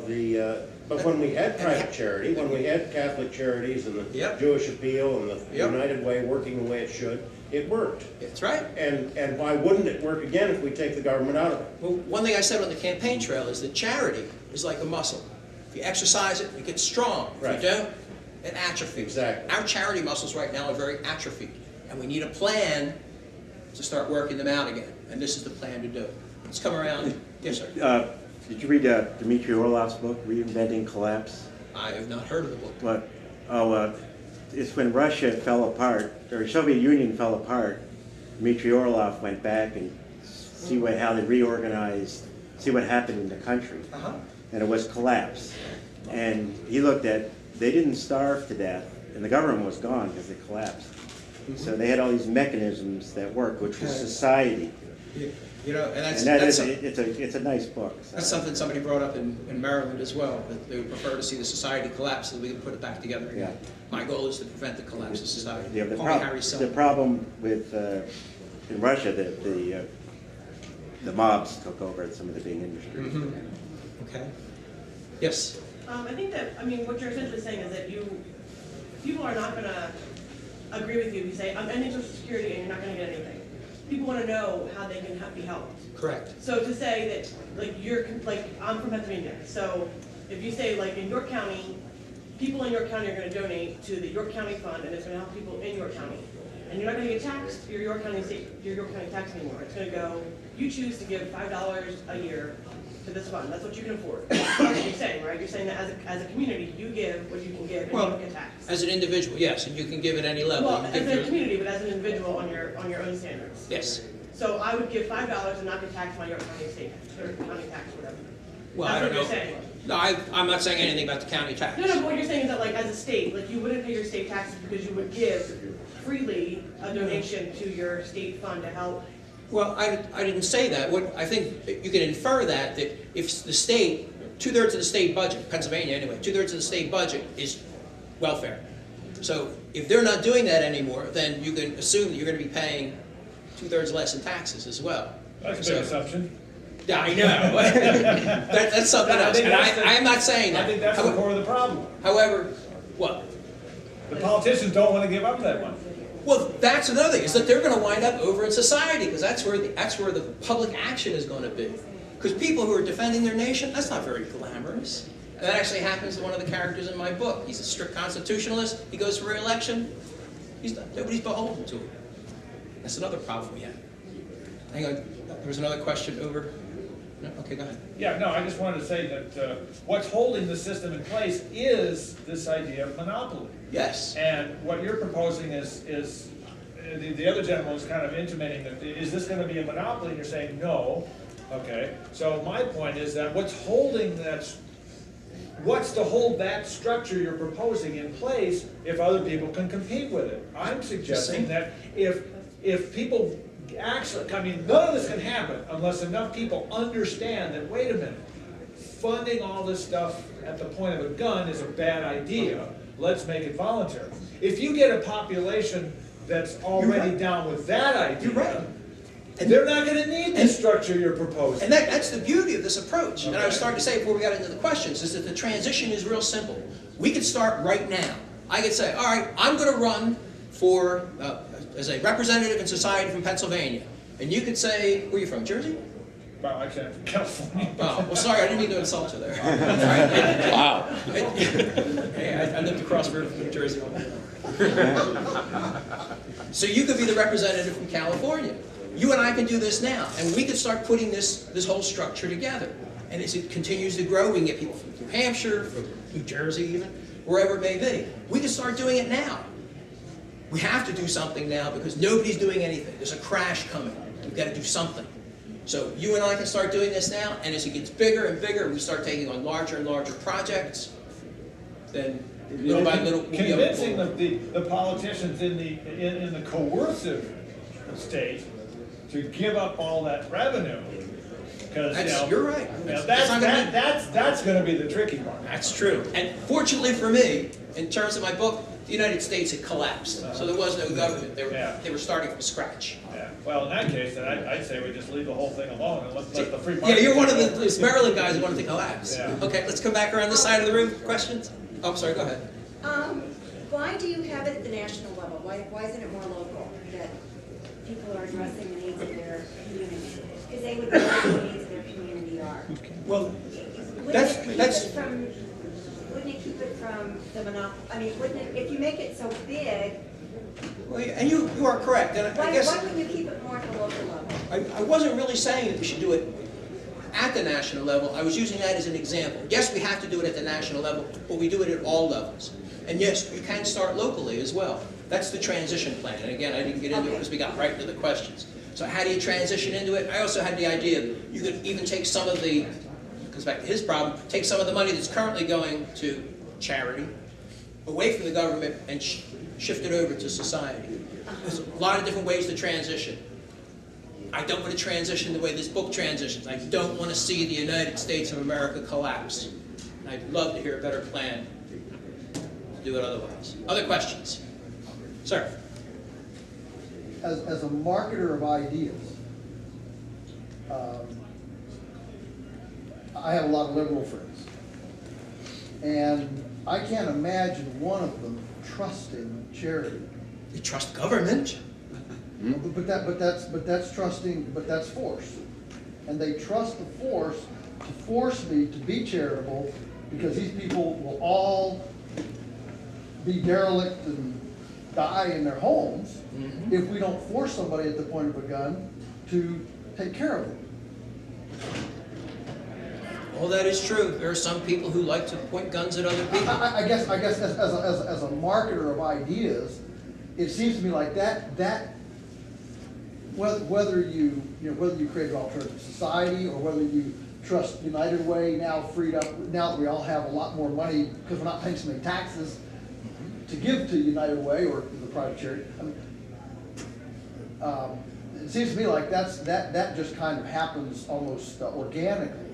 the. But when we had private charity, when we had Catholic Charities and the Yep. Jewish Appeal and the Yep. United Way working the way it should, it worked. That's right. And why wouldn't it work again if we take the government out of it? Well, one thing I said on the campaign trail is that charity is like a muscle. If you exercise it, it gets strong. If Right. you don't, it atrophies. Exactly. Our charity muscles right now are very atrophied, and we need a plan to start working them out again. And this is the plan to do it. Let's come around. Yes, sir. Did you read Dmitry Orlov's book, Reinventing Collapse? I have not heard of the book. What? It's when Russia fell apart, or Soviet Union fell apart. Dmitry Orlov went back and see how they reorganized, see what happened in the country, and it was collapse. And he looked at, they didn't starve to death, and the government was gone because it collapsed. So they had all these mechanisms that work, which was society. You know, and it's a nice book. So. that's something somebody brought up in Maryland as well, that they would prefer to see the society collapse so that we can put it back together again. Yeah. My goal is to prevent the collapse of society. Yeah, Call me Harry the Selden. problem with in Russia, the mobs took over some of the big industries. Okay. Yes. I think that, what you're essentially saying is that people are not going to agree with you if you say, I'm ending Social Security and you're not going to get anything. People want to know how they can be helped. Correct. So to say that, I'm from Pennsylvania, so if you say, in York County, people in York County are going to donate to the York County Fund, and it's going to help people in York County. And you're not going to get taxed your York County tax anymore. It's going to go, you choose to give $5 a year to this fund. That's what you can afford. That's what you're saying, right? You're saying that as a community, you give what you can give, and you don't get taxed. As an individual, yes, and you can give at any level. Well, You as give a your- community, but as an individual on your own standards. Yes. So I would give $5 and not get taxed my York County state tax, or county tax, whatever. Well, That's I don't what know. you're saying. No, I'm not saying anything about the county tax. No, but what you're saying is that, as a state, you wouldn't pay your state taxes because you would give freely a donation to your state fund to help. Well, I didn't say that. What I think you can infer that if the state 2/3 of the state budget, Pennsylvania anyway, 2/3 of the state budget is welfare. So if they're not doing that anymore, then you can assume that you're going to be paying 2/3 less in taxes as well. That's a big assumption. Yeah, I know. That's something else. And I'm not saying that. I think that's the core of the problem. However, what? The politicians don't want to give up that money. Well, that's another thing, is that they're going to wind up over in society, because that's where the public action is going to be. Because people who are defending their nation, that's not very glamorous. And that actually happens to one of the characters in my book. He's a strict constitutionalist. He goes for re-election. Nobody's beholden to him. That's another problem we have. Hang on. There was another question over. No? Okay, go ahead. Yeah, no, I just wanted to say that what's holding the system in place is this idea of monopoly. Yes. And what you're proposing is the other gentleman was kind of intimating that, is this going to be a monopoly? And you're saying no. Okay. So my point is that what's to hold that structure you're proposing in place if other people can compete with it? I'm suggesting that if people actually, I mean, none of this can happen unless enough people understand that, wait a minute, funding all this stuff at the point of a gun is a bad idea. Let's make it voluntary. If you get a population that's already down with that idea, you're right. And they're not going to need the structure you're proposing. And that's the beauty of this approach. Okay. And I was starting to say before we got into the questions, is that the transition is real simple. We could start right now. I could say, all right, I'm going to run for, as a representative in society from Pennsylvania. And you could say, where are you from, Jersey? Well, actually, I'm from California. Oh, well, sorry, I didn't mean to insult you there. Wow. Hey, I lived across the river from New Jersey. So you could be the representative from California. You and I can do this now, and we could start putting this whole structure together. And as it continues to grow, we can get people from New Hampshire, from New Jersey even, wherever it may be. We can start doing it now. We have to do something now because nobody's doing anything. There's a crash coming. We've got to do something. So you and I can start doing this now, and as it gets bigger and bigger, we start taking on larger and larger projects, then little by little we'll be able to convincing the politicians in the coercive state to give up all that revenue, because you're right. That's going to be the tricky part. That's true. And fortunately for me, in terms of my book, the United States had collapsed, so there was no government. They were starting from scratch. Yeah. Well, in that case, then I'd say we just leave the whole thing alone and let the free market. Yeah, you're one of the Maryland guys who wanted to collapse. Yeah. Okay, let's come back around this side of the room. Questions? Oh, I'm sorry. Go ahead. Why do you have it at the national level? Why isn't it more local that people are addressing the needs of their community? Because they would know what the needs of their community are. Well, Wouldn't it keep it from the monopoly? I mean, wouldn't it, if you make it so big, well, and you are correct. And why I guess wouldn't you keep it more at the local level? I wasn't really saying that we should do it at the national level. I was using that as an example. Yes, we have to do it at the national level, but we do it at all levels. And yes, you can start locally as well. That's the transition plan. And again, I didn't get into it because we got right into the questions. So how do you transition into it? I also had the idea that you could even take some of the, goes back to his problem, take some of the money that's currently going to charity away from the government and shift it over to society. There's a lot of different ways to transition. I don't want to transition the way this book transitions. I don't want to see the United States of America collapse. I'd love to hear a better plan to do it otherwise. Other questions? Sir? As a marketer of ideas, I have a lot of liberal friends. And I can't imagine one of them trusting charity. They trust government. But that's trusting, but that's force. And they trust the force to force me to be charitable because these people will all be derelict and die in their homes if we don't force somebody at the point of a gun to take care of them. Well, that is true. There are some people who like to point guns at other people. I guess as a marketer of ideas, it seems to me like that whether you create an alternative society or whether you trust United Way now freed up, now that we all have a lot more money because we're not paying so many taxes to give to United Way or the private charity. I mean, it seems to me like that just kind of happens almost organically.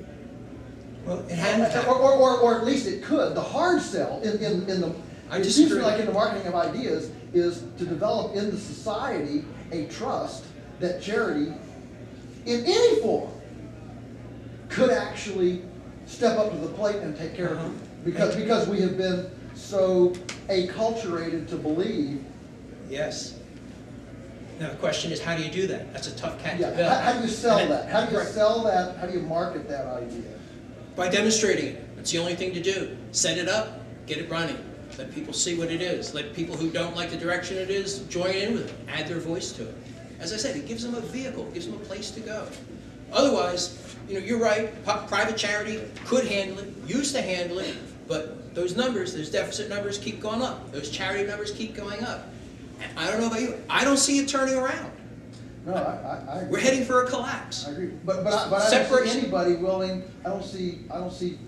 Well, it hadn't happened. Or at least it could. The hard sell in the, I it seems to disagree. me like in the marketing of ideas is to develop in the society a trust that charity, in any form, could actually step up to the plate and take care of Uh-huh. people. Because we have been so acculturated to believe. Yes. Now, the question is, how do you do that? That's a tough cat to Yeah, build. how do you sell And that? How do you right. sell that? How do you market that idea? By demonstrating it. That's the only thing to do. Set it up, get it running. Let people see what it is. Let people who don't like the direction it is join in with it. Add their voice to it. As I said, it gives them a vehicle, gives them a place to go. Otherwise, you're right, private charity could handle it, used to handle it, but those numbers, those deficit numbers keep going up. Those charity numbers keep going up. And I don't know about you, I don't see it turning around. No, I agree. We're heading for a collapse. I agree, but I don't Separation. see anybody willing. I don't see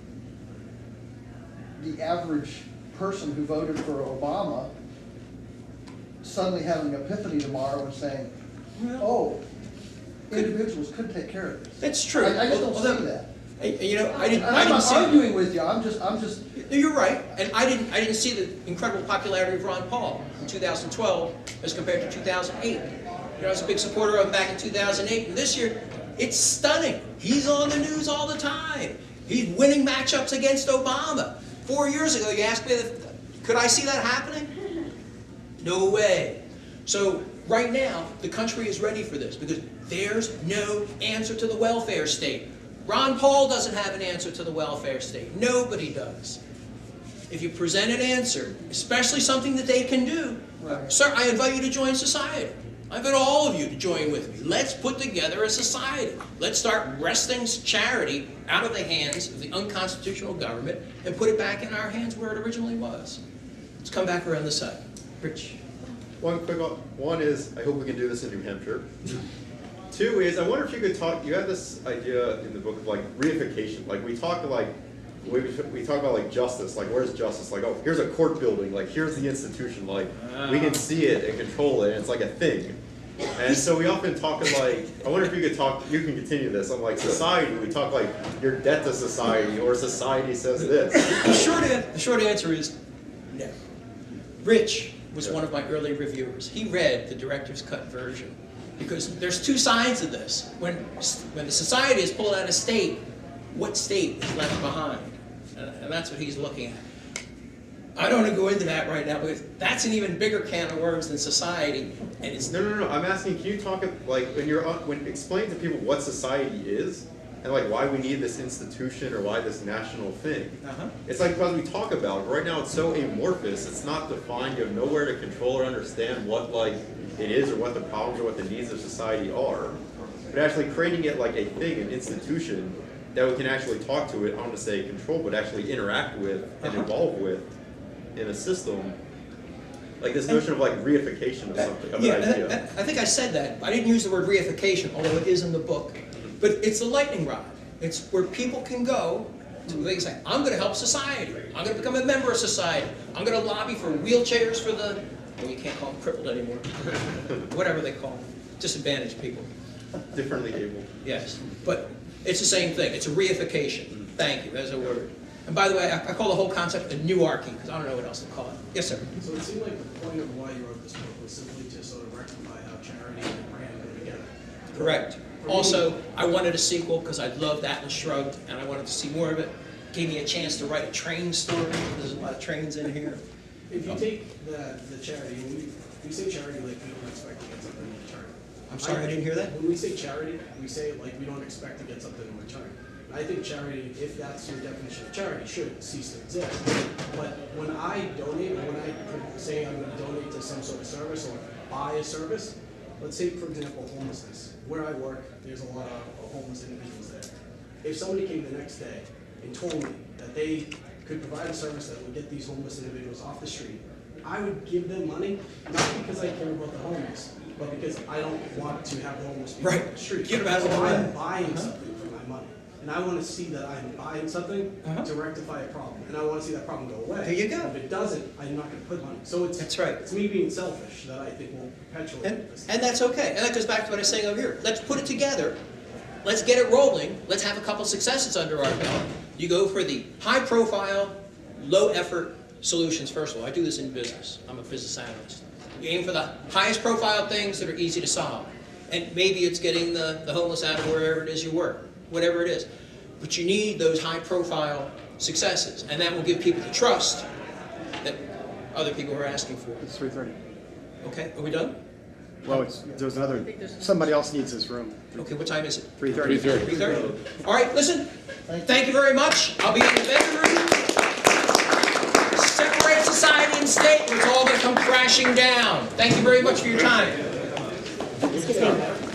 the average person who voted for Obama suddenly having an epiphany tomorrow and saying, "Oh, individuals could take care of this." It's true. I just don't Although- see that. I And didn't I'm not see arguing with you. I'm just. No, you're right, and I didn't see the incredible popularity of Ron Paul in 2012 as compared to 2008. I was a big supporter of him back in 2008, and this year, it's stunning. He's on the news all the time. He's winning matchups against Obama. 4 years ago, you asked me, could I see that happening? No way. So right now, the country is ready for this because there's no answer to the welfare state. Ron Paul doesn't have an answer to the welfare state. Nobody does. If you present an answer, especially something that they can do, Right. sir, I invite you to join society. I invite all of you to join with me. Let's put together a society. Let's start wresting charity out of the hands of the unconstitutional government and put it back in our hands where it originally was. Let's come back around the side. Rich. One quick one is, I hope we can do this in New Hampshire. Two is, I wonder if you could talk, you have this idea in the book of like reification. Like we talk about like justice, like where's justice? Like, oh, here's a court building, like here's the institution, like we can see it and control it, and it's like a thing. And so we often talk of like, I wonder if you could talk, you can continue this, on like society, we talk like your debt to society, or society says this. The short answer is no. Rich was one of my early reviewers. He read the director's cut version because there's two sides of this. When the society is pulled out of state, what state is left behind? And that's what he's looking at. I don't want to go into that right now because that's an even bigger can of worms than society. And it's No. I'm asking, can you talk like when explain to people what society is and like why we need this institution or why this national thing? It's like because we talk about it right now, it's so amorphous. It's not defined. You have nowhere to control or understand what like it is or what the problems or what the needs of society are. But actually creating it like a thing, an institution that we can actually talk to it. I don't want to say control, but actually interact with and evolve with in a system. Like this notion of like reification of something, of an idea. I think I said that. I didn't use the word reification, although it is in the book. But it's a lightning rod. It's where people can go to, they can say, I'm going to help society. I'm going to become a member of society. I'm going to lobby for wheelchairs for the, well, you can't call them crippled anymore. Whatever they call them. Disadvantaged people. Differently able. Yes. But it's the same thing. It's a reification. Thank you. There's a word. And by the way, I call the whole concept a newarchy, because I don't know what else to call it. Yes, sir. So it seemed like the point of why you wrote this book was simply to sort of rectify how charity and brand go together. Correct. Also, I wanted a sequel because I loved Atlas Shrugged, and I wanted to see more of it. Gave me a chance to write a train story. There's a lot of trains in here. If you take the charity, when we say charity, like we don't expect to get something in return. I'm sorry, I didn't hear that. When we say charity, we say it like we don't expect to get something in return. I think charity, if that's your definition of charity, should cease to exist. But when I donate, or when I say I'm going to donate to some sort of service or buy a service, let's say, for example, homelessness. Where I work, there's a lot of homeless individuals there. If somebody came the next day and told me that they could provide a service that would get these homeless individuals off the street, I would give them money, not because I care about the homeless, but because I don't want to have the homeless people on the street. Get them out of the So way. I'm buying something for my money. And I want to see that I'm buying something to rectify a problem. And I want to see that problem go away. There you go. If it doesn't, I'm not going to put money. So it's, That's right. It's me being selfish that I think will perpetuate this. And that's okay. And that goes back to what I was saying over here. Let's put it together. let's get it rolling. Let's have a couple successes under our belt. You go for the high-profile, low-effort solutions, first of all. I do this in business. I'm a business analyst. You aim for the highest-profile things that are easy to solve. And maybe it's getting the homeless out of wherever it is you work, whatever it is. But you need those high-profile successes, and that will give people the trust that other people are asking for. It's 3:30. Okay, are we done? Well, there's another, somebody else needs this room. Okay, what time is it? 3:30. 3:30. All right, listen, thank you very much. I'll be in the bedroom. Separate society and state, and it's all going to come crashing down. Thank you very much for your time.